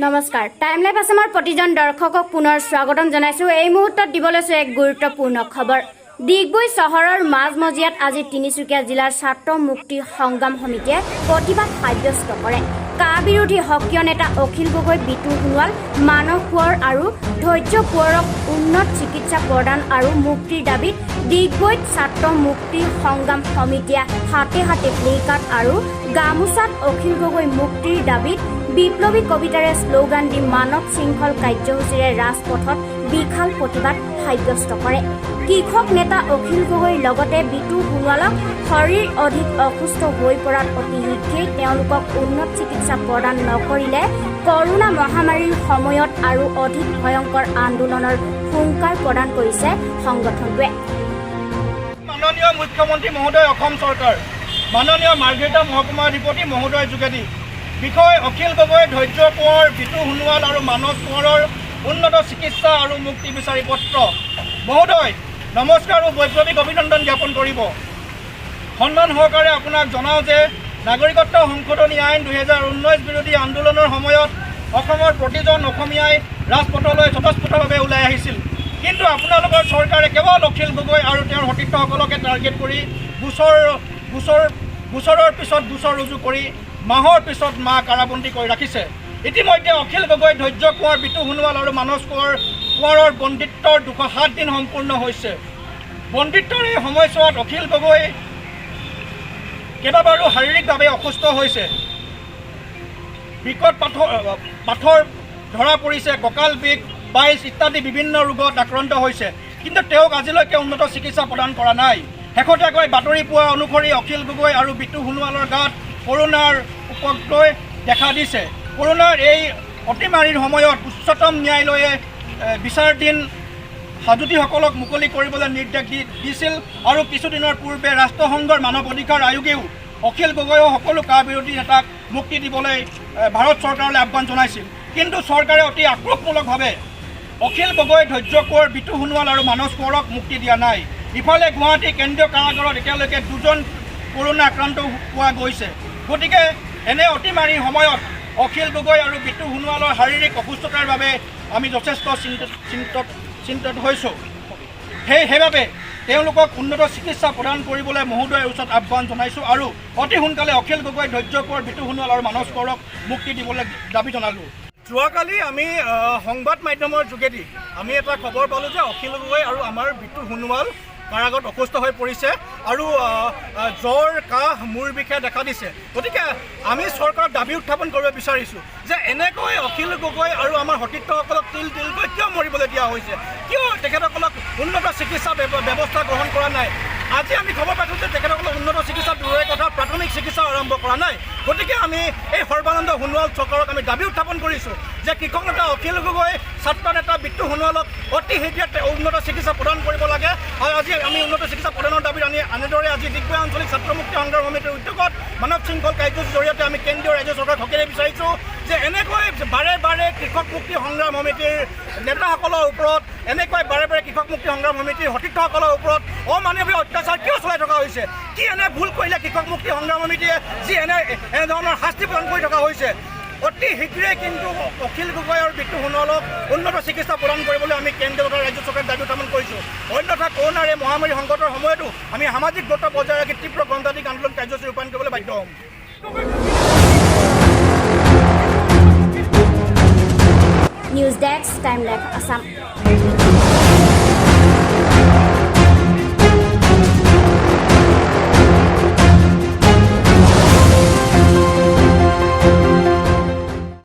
নমস্কাৰ টাইমলাইভ আসামৰ প্ৰতিজন দৰ্শকক পুনৰ স্বাগতম জনাইছো। এই মুহূৰ্তত দিবলৈছো এক গুৰুত্বপূৰ্ণ খবৰ। ডিগবৈ চহৰৰ মাজমজিয়াত আজি তিনিচুকীয়া জিলাৰ ছাত্ৰ মুক্তি সংগ্ৰাম সমিতিয়ে প্ৰতিবাদ সাব্যস্ত কৰে। কা বিৰোধী সক্ৰিয় নেতা অখিল গগৈ, বিতু সোণোৱাল, মানৱ কোঁৱৰ আৰু ধৈৰ্য কোঁৱৰক উন্নত চিকিৎসা প্ৰদান আৰু মুক্তিৰ দাবীত ডিগবৈত ছাত্ৰ মুক্তি সংগ্ৰাম সমিতিয়ে হাতে হাতে প্লেকাৰ্ড আৰু গামোচাত অখিল গগৈ মুক্তিৰ দাবীত বিপ্লৱী কবিতাৰে শ্লোগান দি মানৱ শৃংখল কাৰ্যসূচীৰে ৰাজপথত বিশাল প্ৰতিবাদ সাব্যস্ত কৰে। কৃষক নেতা অখিল গগৈৰ লগতে বিতু সোণোৱালক শৰীৰ অধিক অসুস্থ হৈ পৰাত অতি শীঘ্ৰেই তেওঁলোকক উন্নত চিকিৎসা প্ৰদান নকৰিলে কৰোনা মহামাৰীৰ সময়ত আৰু অধিক ভয়ংকৰ আন্দোলনৰ হুংকাৰ প্ৰদান কৰিছে সংগঠনটোৱে। মাননীয় মুখ্যমন্ত্ৰী মহোদয়, অসম চৰকাৰ, মাননীয় মাৰ্ঘেৰিটা মহকুমা অধিপতি মহোদয়ৰ যোগেদি বিষয় অখিল গগৈ, ধৈৰ্য কোঁৱৰ, বিতু সোণোৱাল আৰু মানৱ কোঁৱৰৰ উন্নত চিকিৎসা আৰু মুক্তি বিচাৰি পত্ৰ মহোদয় নমস্কাৰ আৰু বৈপ্লৱিক অভিনন্দন জ্ঞাপন কৰিব। সন্মান সহকাৰে আপোনাক জনাওঁ যে নাগৰিকত্ব সংশোধনী আইন 2019 বিৰোধী আন্দোলনৰ সময়ত অসমৰ প্ৰতিজন অসমীয়াই ৰাজপথলৈ স্বতঃস্ফূৰ্তভাৱে ওলাই আহিছিল। কিন্তু আপোনালোকৰ চৰকাৰে কেৱল অখিল গগৈ আৰু তেওঁৰ সতীৰ্থসকলকে টাৰ্গেট কৰি গোচৰৰ পিছত গোচৰ ৰুজু কৰি মাহৰ পিছত মাহ কাৰাবন্দী কৰি ৰাখিছে। ইতিমধ্যে অখিল গগৈ, ধৈৰ্য কোঁৱৰ, বিতু সোণোৱাল আৰু মানৱ কোঁৱৰৰ বন্দিত্বৰ 207 দিন সম্পূৰ্ণ হৈছে। বন্দিত্বৰ এই সময়ছোৱাত অখিল গগৈ কেইবাবাৰো শাৰীৰিকভাৱে অসুস্থ হৈছে। বিকট পাথৰ ধৰা পৰিছে, কঁকাল বিষ, বাইছ ইত্যাদি বিভিন্ন ৰোগত আক্ৰান্ত হৈছে। কিন্তু তেওঁক আজিলৈকে উন্নত চিকিৎসা প্ৰদান কৰা নাই। শেহতীয়াকৈ বাতৰি পোৱা অনুসৰি অখিল গগৈ আৰু বিতু সোণোৱালৰ গাত কৰোনাৰ উপদ্ৰৱ দেখা দিছে। কৰোনাৰ এই অতিমাৰীৰ সময়ত উচ্চতম ন্যায়ালয়ে বিচাৰাধীন হাজোতীসকলক মুকলি কৰিবলৈ নিৰ্দেশ দিছিল আৰু কিছুদিনৰ পূৰ্বে ৰাষ্ট্ৰসংঘৰ মানৱ অধিকাৰ আয়োগেও অখিল গগৈও সকলো কা বিৰোধী নেতাক মুক্তি দিবলৈ ভাৰত চৰকাৰলৈ আহ্বান জনাইছিল। কিন্তু চৰকাৰে অতি আক্ৰোশমূলকভাৱে অখিল গগৈ, ধৈৰ্য কোঁৱৰ, বিতু সোণোৱাল আৰু মানৱ কোঁৱৰক মুক্তি দিয়া নাই। ইফালে গুৱাহাটী কেন্দ্ৰীয় কাৰাগাৰত এতিয়ালৈকে 2জন কৰোনা আক্ৰান্ত পোৱা গৈছে। গতিকে এনে অতিমাৰীৰ সময়ত অখিল গগৈ আৰু বিতু সোণোৱালৰ শাৰীৰিক অসুস্থতাৰ বাবে আমি যথেষ্ট চিন্তিত হৈছোঁ। সেইবাবে তেওঁলোকক উন্নত চিকিৎসা প্ৰদান কৰিবলৈ মহোদয়ৰ ওচৰত আহ্বান জনাইছোঁ আৰু অতি সোনকালে অখিল গগৈ, ধৈৰ্য কোঁৱৰ, বিতু সোণোৱাল আৰু মানৱ কোঁৱৰক মুক্তি দিবলৈ দাবী জনালোঁ। যোৱাকালি আমি সংবাদ মাধ্যমৰ যোগেদি আমি এটা খবৰ পালোঁ যে অখিল গগৈ আৰু আমাৰ বিতু সোণোৱাল কাৰাগাৰত অসুস্থ হৈ পৰিছে আৰু জ্বৰ, কাহ, মূৰ বিষে দেখা দিছে। গতিকে আমি চৰকাৰক দাবী উত্থাপন কৰিব বিচাৰিছোঁ যে এনেকৈ অখিল গগৈ আৰু আমাৰ সতীৰ্থসকলক তিলকৈ কিয় মৰিবলৈ দিয়া হৈছে, কিয় তেখেতসকলক উন্নত চিকিৎসা ব্যৱস্থা গ্ৰহণ কৰা নাই। আজি আমি খবৰ পাইছোঁ যে তেখেতসকলক উন্নত চিকিৎসা দূৰৰে কথা প্ৰাথমিক চিকিৎসা আৰম্ভ কৰা নাই। গতিকে আমি এই সৰ্বানন্দ সোণোৱাল চৰকাৰক আমি দাবী উত্থাপন কৰিছোঁ যে কৃষক নেতা অখিল গগৈ, ছাত্ৰ নেতা বিতু সোণোৱালক অতি শীঘ্ৰে উন্নত চিকিৎসা প্ৰদান কৰিব লাগে। আৰু আজি আমি উন্নত চিকিৎসা প্ৰদানৰ দাবীত এনেদৰে আজি ডিগবৈ আঞ্চলিক ছাত্ৰ মুক্তি সংগ্ৰাম সমিতিৰ উদ্যোগত মানৱ শৃংখল কাৰ্যসূচীৰ জৰিয়তে আমি কেন্দ্ৰীয় ৰাজ্য চৰকাৰক সকলোৱে বিচাৰিছোঁ যে এনেকৈ বাৰে বাৰে কৃষক মুক্তি সংগ্ৰাম সমিতিৰ নেতাসকলৰ ওপৰত, এনেকৈ বাৰে বাৰে কৃষক মুক্তি সংগ্ৰাম সমিতিৰ সতীৰ্থসকলৰ ওপৰত অমানৱীয় অত্যাচাৰ কিয় চলাই থকা হৈছে, কি এনে ভুল কৰিলে কৃষক মুক্তি সংগ্ৰাম সমিতিয়ে যি এনেধৰণৰ শাস্তি প্ৰদান কৰি থকা হৈছে। অতি শীঘ্ৰেই কিন্তু অখিল গগৈ আৰু বিতু সোণোৱালক উন্নত চিকিৎসা প্ৰদান কৰিবলৈ আমি কেন্দ্ৰীয় তথা ৰাজ্য চৰকাৰে দাবী উত্থাপন কৰিছোঁ। অন্যথা কৰোনাৰ এই মহামাৰী সংকটৰ সময়তো আমি সামাজিক দূৰত্ব বজাই ৰাখি তীব্ৰ গণতান্ত্ৰিক আন্দোলন কাৰ্যসূচী ৰূপায়ণ কৰিবলৈ বাধ্য হ'ম। News desk, Time Live Assam.